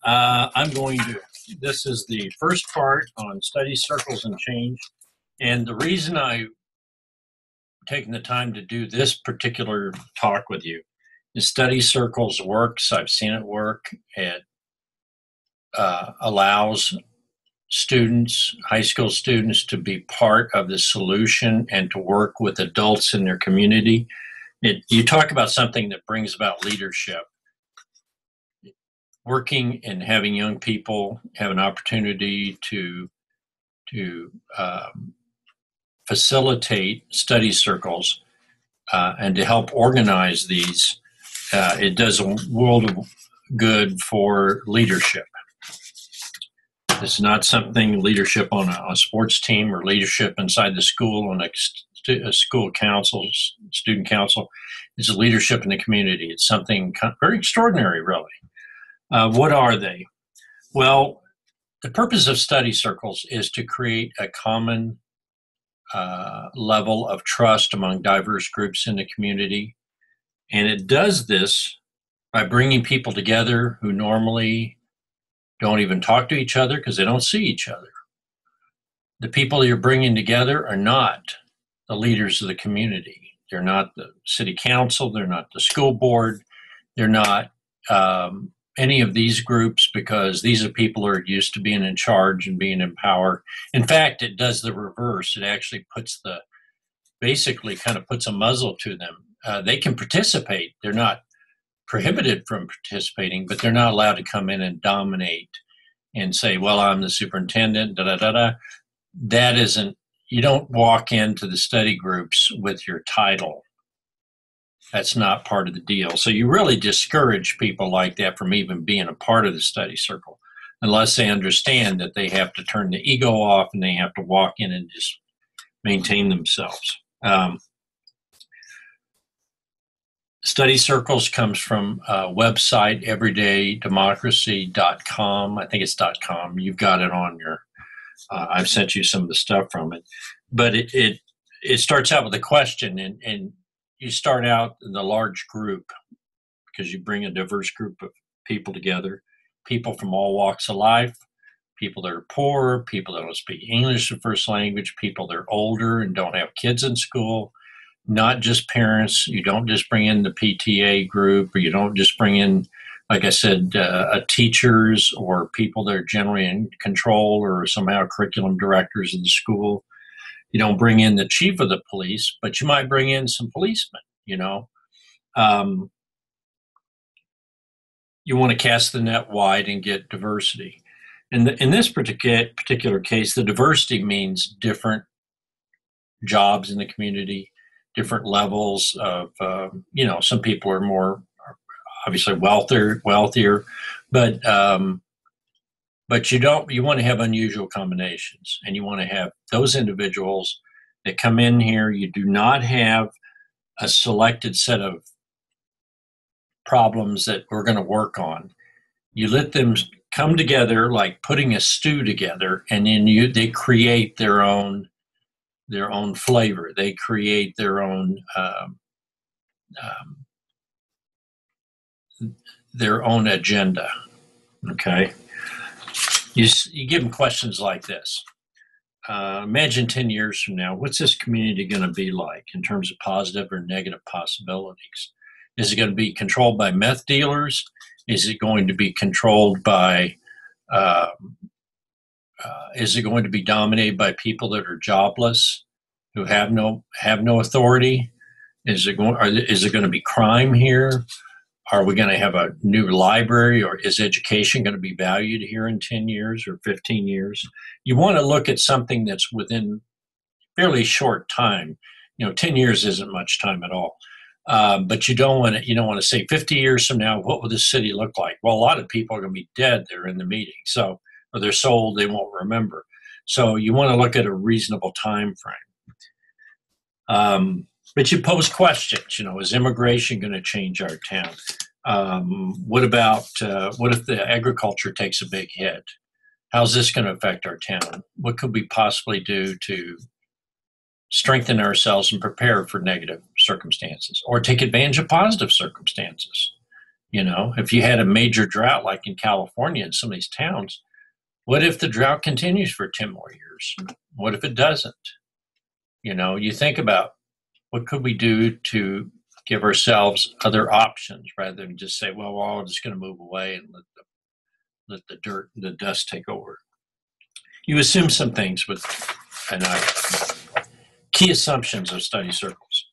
This is the first part on study circles and change. And the reason I've taken the time to do this particular talk with you is study circles works. I've seen it work. It allows students, high school students, to be part of the solution and to work with adults in their community. You talk about something that brings about leadership. Working and having young people have an opportunity to facilitate study circles and to help organize these, it does a world of good for leadership. It's not something leadership on a sports team or leadership inside the school on a school council, student council. It's leadership in the community. It's something very extraordinary, really. What are they? Well, the purpose of study circles is to create a common level of trust among diverse groups in the community. And it does this by bringing people together who normally don't even talk to each other because they don't see each other. The people you're bringing together are not the leaders of the community. They're not the city council. They're not the school board. They're not any of these groups, because these are people who are used to being in charge and being in power. In fact, it does the reverse. It actually basically kind of puts a muzzle to them. They can participate. They're not prohibited from participating, but they're not allowed to come in and dominate and say, well, I'm the superintendent, da-da-da-da. That isn't, you don't walk into the study groups with your title. That's not part of the deal. So you really discourage people like that from even being a part of the study circle, unless they understand that they have to turn the ego off and they have to walk in and just maintain themselves. Study circles comes from a website, everydaydemocracy.com. I think it's .com. You've got it on your, I've sent you some of the stuff from it. But it starts out with a question, and you start out in a large group because you bring a diverse group of people together, people from all walks of life, people that are poor, people that don't speak English as first language, people that are older and don't have kids in school, not just parents. You don't just bring in the PTA group, or you don't just bring in, like I said, teachers or people that are generally in control or somehow curriculum directors of the school. You don't bring in the chief of the police, but you might bring in some policemen, you know. You want to cast the net wide and get diversity. In this particular case, the diversity means different jobs in the community, different levels of, some people are more obviously wealthier, but you want to have unusual combinations, and you want to have those individuals that come in here. You do not have a selected set of problems that we're going to work on. You let them come together like putting a stew together, and then they create their own flavor. They create their own agenda. Okay. You give them questions like this. Imagine 10 years from now, what's this community going to be like in terms of positive or negative possibilities? Is it going to be controlled by meth dealers? Is it going to be controlled by, is it going to be dominated by people that are jobless, who have no authority? Is it going to be crime here? Are we going to have a new library, or is education going to be valued here in 10 years or 15 years? You want to look at something that's within fairly short time. 10 years isn't much time at all. But you don't want to say 50 years from now, what will this city look like? Well, a lot of people are going to be dead there in the meeting. So, or they're so old they won't remember. So you want to look at a reasonable time frame. But you pose questions, is immigration going to change our town? What if the agriculture takes a big hit? How's this going to affect our town? What could we possibly do to strengthen ourselves and prepare for negative circumstances, or take advantage of positive circumstances? You know, if you had a major drought like in California in some of these towns, what if the drought continues for 10 more years? What if it doesn't? You know, you think about what could we do to give ourselves other options rather than just say, well, we're all just going to move away and let the dirt, the dust take over. You assume some things with, and key assumptions of study circles,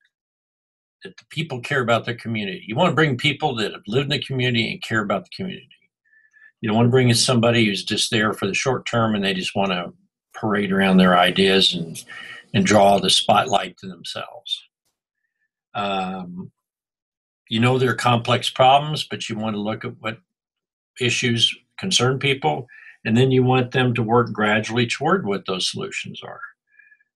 that the people care about their community. You want to bring people that have lived in the community and care about the community. You don't want to bring in somebody who's just there for the short term and they just want to parade around their ideas and draw the spotlight to themselves. You know there are complex problems, but you want to look at what issues concern people, and then you want them to work gradually toward what those solutions are.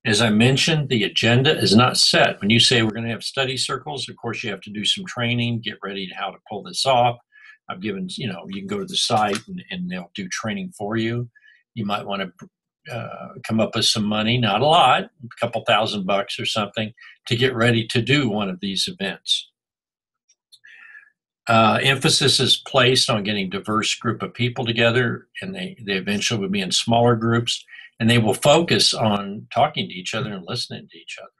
As I mentioned, the agenda is not set. When you say we're going to have study circles, of course, you have to do some training, get ready to how to pull this off. I've given, you know, you can go to the site and they'll do training for you. You might want to come up with some money, not a lot, a couple $1,000 or something, to get ready to do one of these events. Emphasis is placed on getting a diverse group of people together, and they eventually will be in smaller groups, and they will focus on talking to each other and listening to each other.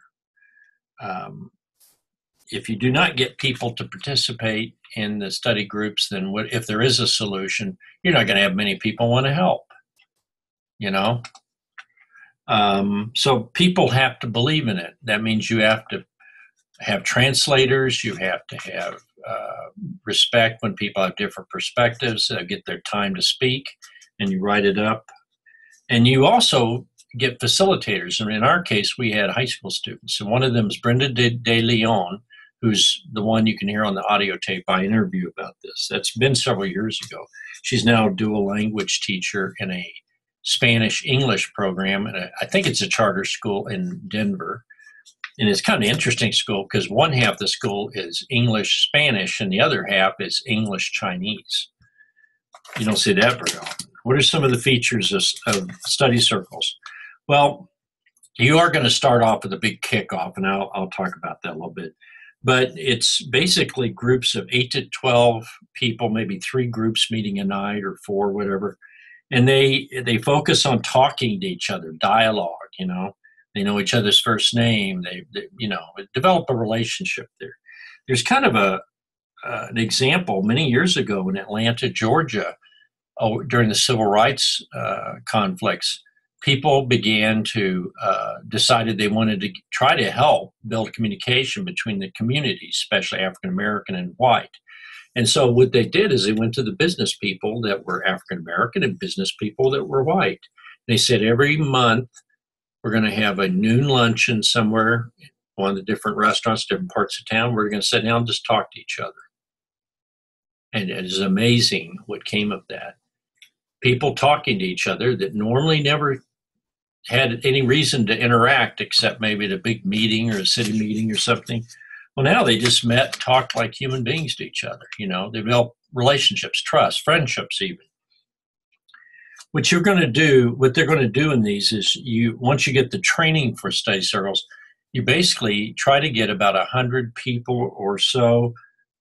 If you do not get people to participate in the study groups, then if there is a solution, you're not going to have many people want to help, you know? So people have to believe in it. That means you have to have translators, you have to have respect when people have different perspectives, get their time to speak, and you write it up. And you also get facilitators. And in our case, we had high school students. And one of them is Brenda de Leon, who's the one you can hear on the audio tape I interview about this. That's been several years ago. She's now a dual language teacher in a Spanish-English program. And I think it's a charter school in Denver. And it's kind of an interesting school because one half of the school is English-Spanish and the other half is English-Chinese. You don't see that very often. What are some of the features of study circles? Well, you are going to start off with a big kickoff, and I'll talk about that a little bit. But it's basically groups of 8 to 12 people, maybe 3 groups meeting a night or 4, whatever. And they focus on talking to each other, dialogue, you know. They know each other's first name. They you know, develop a relationship there. There's kind of an example many years ago in Atlanta, Georgia, during the civil rights conflicts. People began to decided they wanted to try to help build communication between the communities, especially African American and white. And so what they did is they went to the business people that were African American and business people that were white. They said every month we're going to have a noon luncheon somewhere, one of the different restaurants, different parts of town. We're going to sit down and just talk to each other. And it is amazing what came of that. People talking to each other that normally never had any reason to interact except maybe at a big meeting or a city meeting or something. Well, now they just met, talked like human beings to each other. You know, they develop relationships, trust, friendships even. What they're going to do in these is once you get the training for study circles, you basically try to get about 100 people or so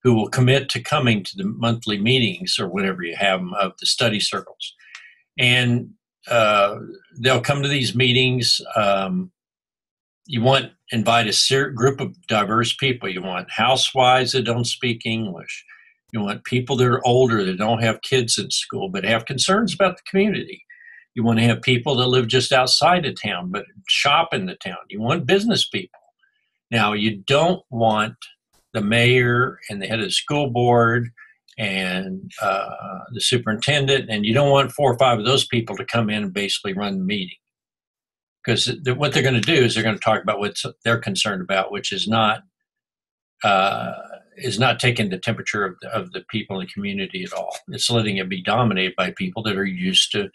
who will commit to coming to the monthly meetings or whenever you have them of the study circles. And they'll come to these meetings. You invite a group of diverse people. You want housewives that don't speak English. You want people that are older that don't have kids in school but have concerns about the community. You want to have people that live just outside of town but shop in the town. You want business people. Now, you don't want the mayor and the head of the school board and the superintendent, and you don't want 4 or 5 of those people to come in and basically run the meeting. Because what they're going to do is they're going to talk about what they're concerned about, which is not taking the temperature of the people in the community at all. It's letting it be dominated by people that are used to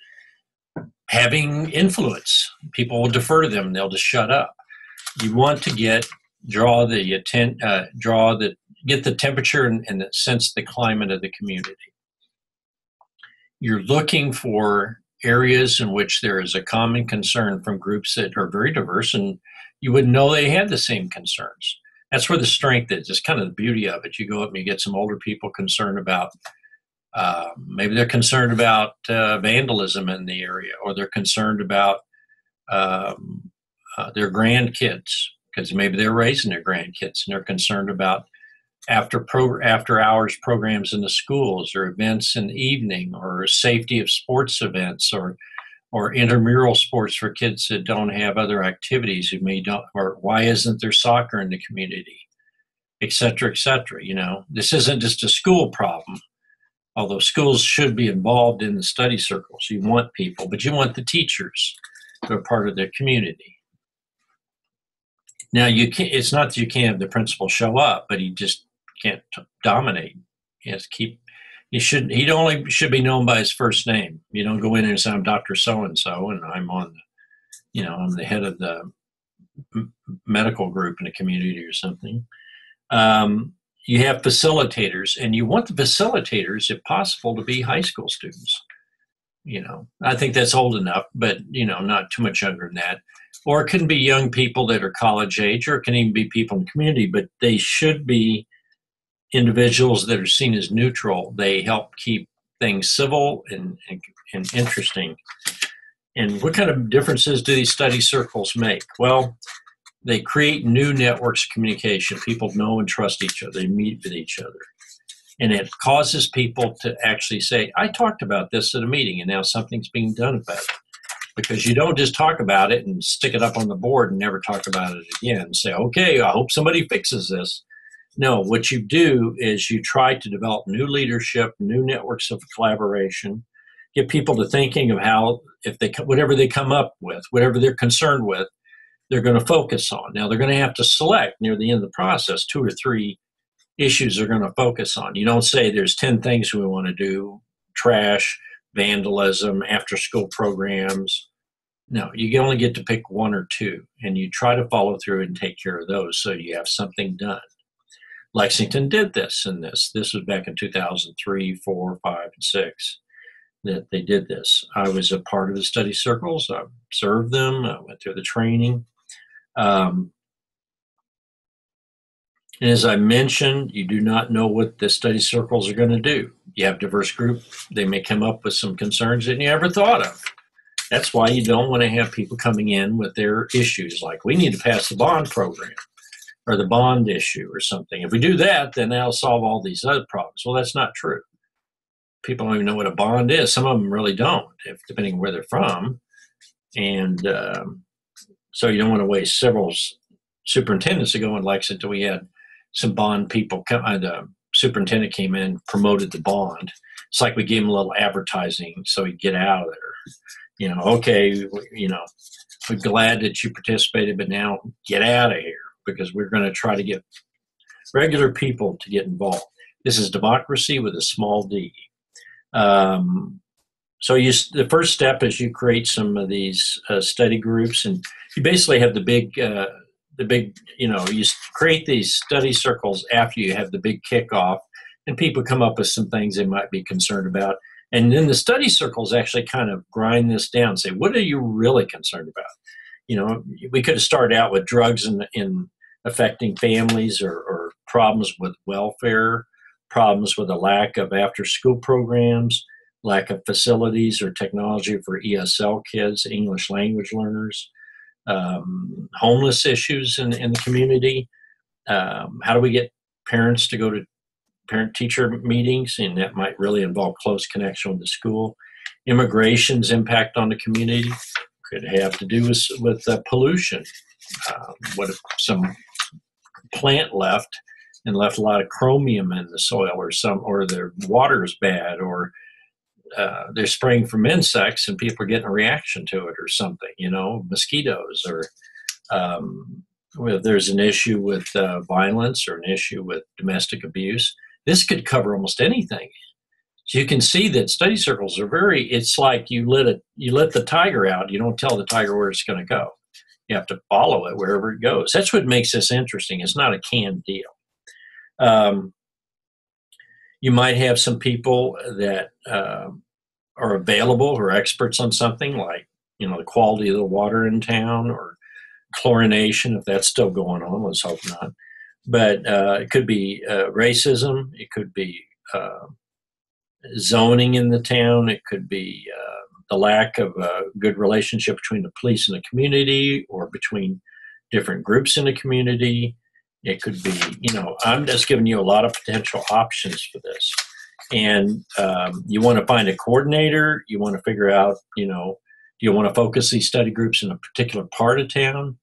having influence. People will defer to them; they'll just shut up. You want to get the temperature and sense the climate of the community. You're looking for areas in which there is a common concern from groups that are very diverse, and you wouldn't know they had the same concerns. That's where the strength is. It's kind of the beauty of it. You go up and you get some older people concerned about, maybe they're concerned about vandalism in the area, or they're concerned about um, their grandkids, because maybe they're raising their grandkids and they're concerned about after hours programs in the schools, or events in the evening, or safety of sports events, or intramural sports for kids that don't have other activities, who may don't, or why isn't there soccer in the community, et cetera, et cetera. This isn't just a school problem, although schools should be involved in the study circles. You want people, but you want the teachers who are part of their community. Now, it's not that you can't have the principal show up, but he just can't dominate. He has to keep. He only should be known by his first name. You don't go in and say, I'm Dr. So-and-so, and I'm I'm the head of the medical group in the community or something. You have facilitators, and you want the facilitators, if possible, to be high school students. I think that's old enough, but, not too much younger than that. Or it can be young people that are college age, or it can even be people in the community, but they should be individuals that are seen as neutral. They help keep things civil and interesting. And what kind of differences do these study circles make? Well, they create new networks of communication. People know and trust each other. They meet with each other. And it causes people to actually say, I talked about this at a meeting, and now something's being done about it. Because you don't just talk about it and stick it up on the board and never talk about it again and say, okay, I hope somebody fixes this. No, what you do is you try to develop new leadership, new networks of collaboration, get people to thinking of how, whatever they come up with, whatever they're concerned with, they're going to focus on. Now, they're going to have to select near the end of the process 2 or 3 issues they're going to focus on. You don't say there's 10 things we want to do: trash, vandalism, after school programs. No, you only get to pick 1 or 2, and you try to follow through and take care of those so you have something done. Lexington did this, and this was back in 2003, 4, 5, and 6 that they did this. I was a part of the study circles. I observed them. I went through the training. And as I mentioned, you do not know what the study circles are going to do. You have a diverse group. They may come up with some concerns that you never thought of. That's why you don't want to have people coming in with their issues like, we need to pass the bond program or the bond issue or something. If we do that, then that'll solve all these other problems. Well, that's not true. People don't even know what a bond is. Some of them really don't, depending on where they're from. And so you don't want to waste several superintendents ago in Lexington. We had some bond people come. The superintendent came in, promoted the bond. It's like we gave him a little advertising so he'd get out of there. Okay, we're glad that you participated, but now get out of here, because we're going to try to get regular people to get involved. This is democracy with a small d. So the first step is you create some of these study groups, and you basically have the big, you create these study circles after you have the big kickoff, and people come up with some things they might be concerned about. And then the study circles actually kind of grind this down and say, what are you really concerned about? We could have started out with drugs in affecting families, or problems with welfare, problems with a lack of after-school programs, lack of facilities or technology for ESL kids, English language learners, homeless issues in the community. How do we get parents to go to parent-teacher meetings? And that might really involve close connection with the school. Immigration's impact on the community could have to do with pollution. What if some plant left a lot of chromium in the soil, or their water is bad, or they're spraying from insects and people are getting a reaction to it or something, mosquitoes, or if there's an issue with violence or an issue with domestic abuse. This could cover almost anything. So you can see that study circles are it's like you let the tiger out. You don't tell the tiger where it's going to go. You have to follow it wherever it goes. That's what makes this interesting. It's not a canned deal. You might have some people that are available, who are experts on something like, the quality of the water in town, or chlorination, if that's still going on. Let's hope not. but it could be racism, it could be zoning in the town, it could be the lack of a good relationship between the police and the community, or between different groups in the community. It could be, I'm just giving you a lot of potential options for this. And you want to find a coordinator. You want to figure out, do you want to focus these study groups in a particular part of town?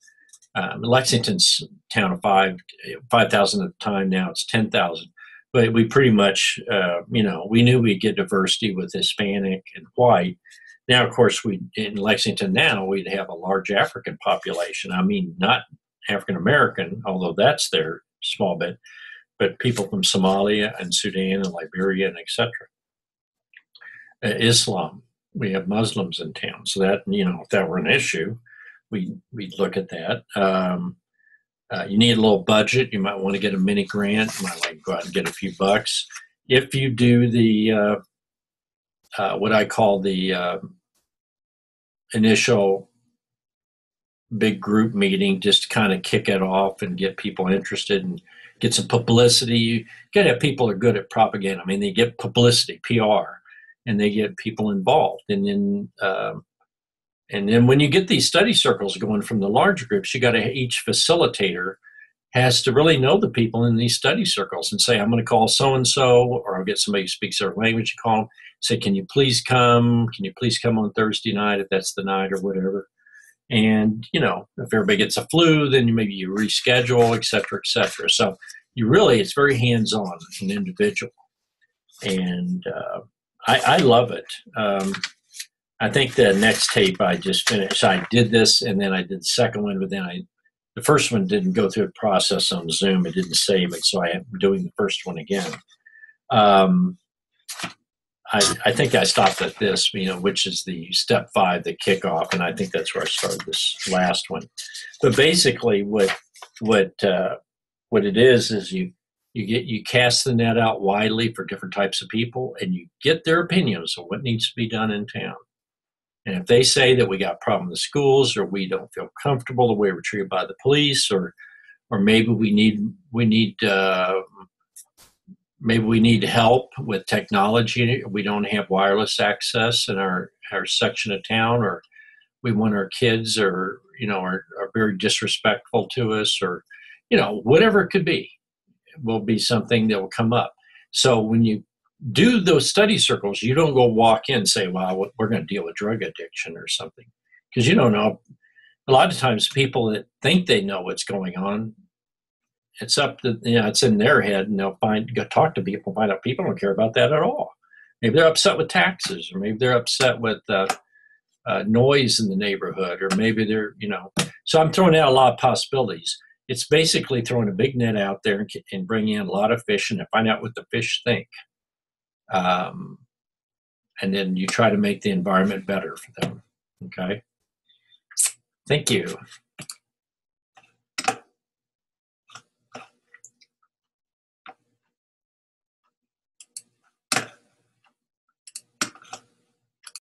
Lexington's town of 5,000 at the time. Now it's 10,000. But we pretty much, we knew we'd get diversity with Hispanic and white. Now, of course, in Lexington now, we'd have a large African population. I mean, not African American, although that's their small bit, but people from Somalia and Sudan and Liberia and etc. Islam, we have Muslims in town, so that if that were an issue, we'd look at that. You need a little budget. You might want to get a mini grant. You might go out and get a few bucks. If you do the what I call the initial big group meeting, just to kind of kick it off and get people interested and get some publicity. You got to have people who are good at propaganda. I mean, they get publicity, PR, and they get people involved. And then when you get these study circles going from the large groups, you got to, each facilitator has to really know the people in these study circles and say, I'm going to call so-and-so, or I'll get somebody who speaks their language to call them, say, can you please come? Can you please come on Thursday night if that's the night or whatever? And, if everybody gets a flu, then maybe you reschedule, et cetera, et cetera. So it's very hands-on and individual. And I love it. I think the next tape I just finished, I did this and then I did the second one, but then the first one didn't go through the process on Zoom. It didn't save it, so I am doing the first one again. I think I stopped at this, which is the step 5, the kickoff, and I think that's where I started this last one. But basically, what it is you cast the net out widely for different types of people, and you get their opinions on what needs to be done in town. And if they say that we got a problem in the schools, or we don't feel comfortable the way we're treated by the police, or maybe we need help with technology. We don't have wireless access in our section of town, or we want our kids are very disrespectful to us, or whatever it could be, will be something that will come up. So when you do those study circles, you don't go walk in and say, well, we're going to deal with drug addiction or something, because you don't know. A lot of times people that think they know what's going on, it's up to, it's in their head, and they'll go talk to people, find out people don't care about that at all. Maybe they're upset with taxes, or maybe they're upset with noise in the neighborhood, or maybe they're, so I'm throwing out a lot of possibilities. It's basically throwing a big net out there and bringing in a lot of fish, and to find out what the fish think. And then you try to make the environment better for them. Okay. Thank you.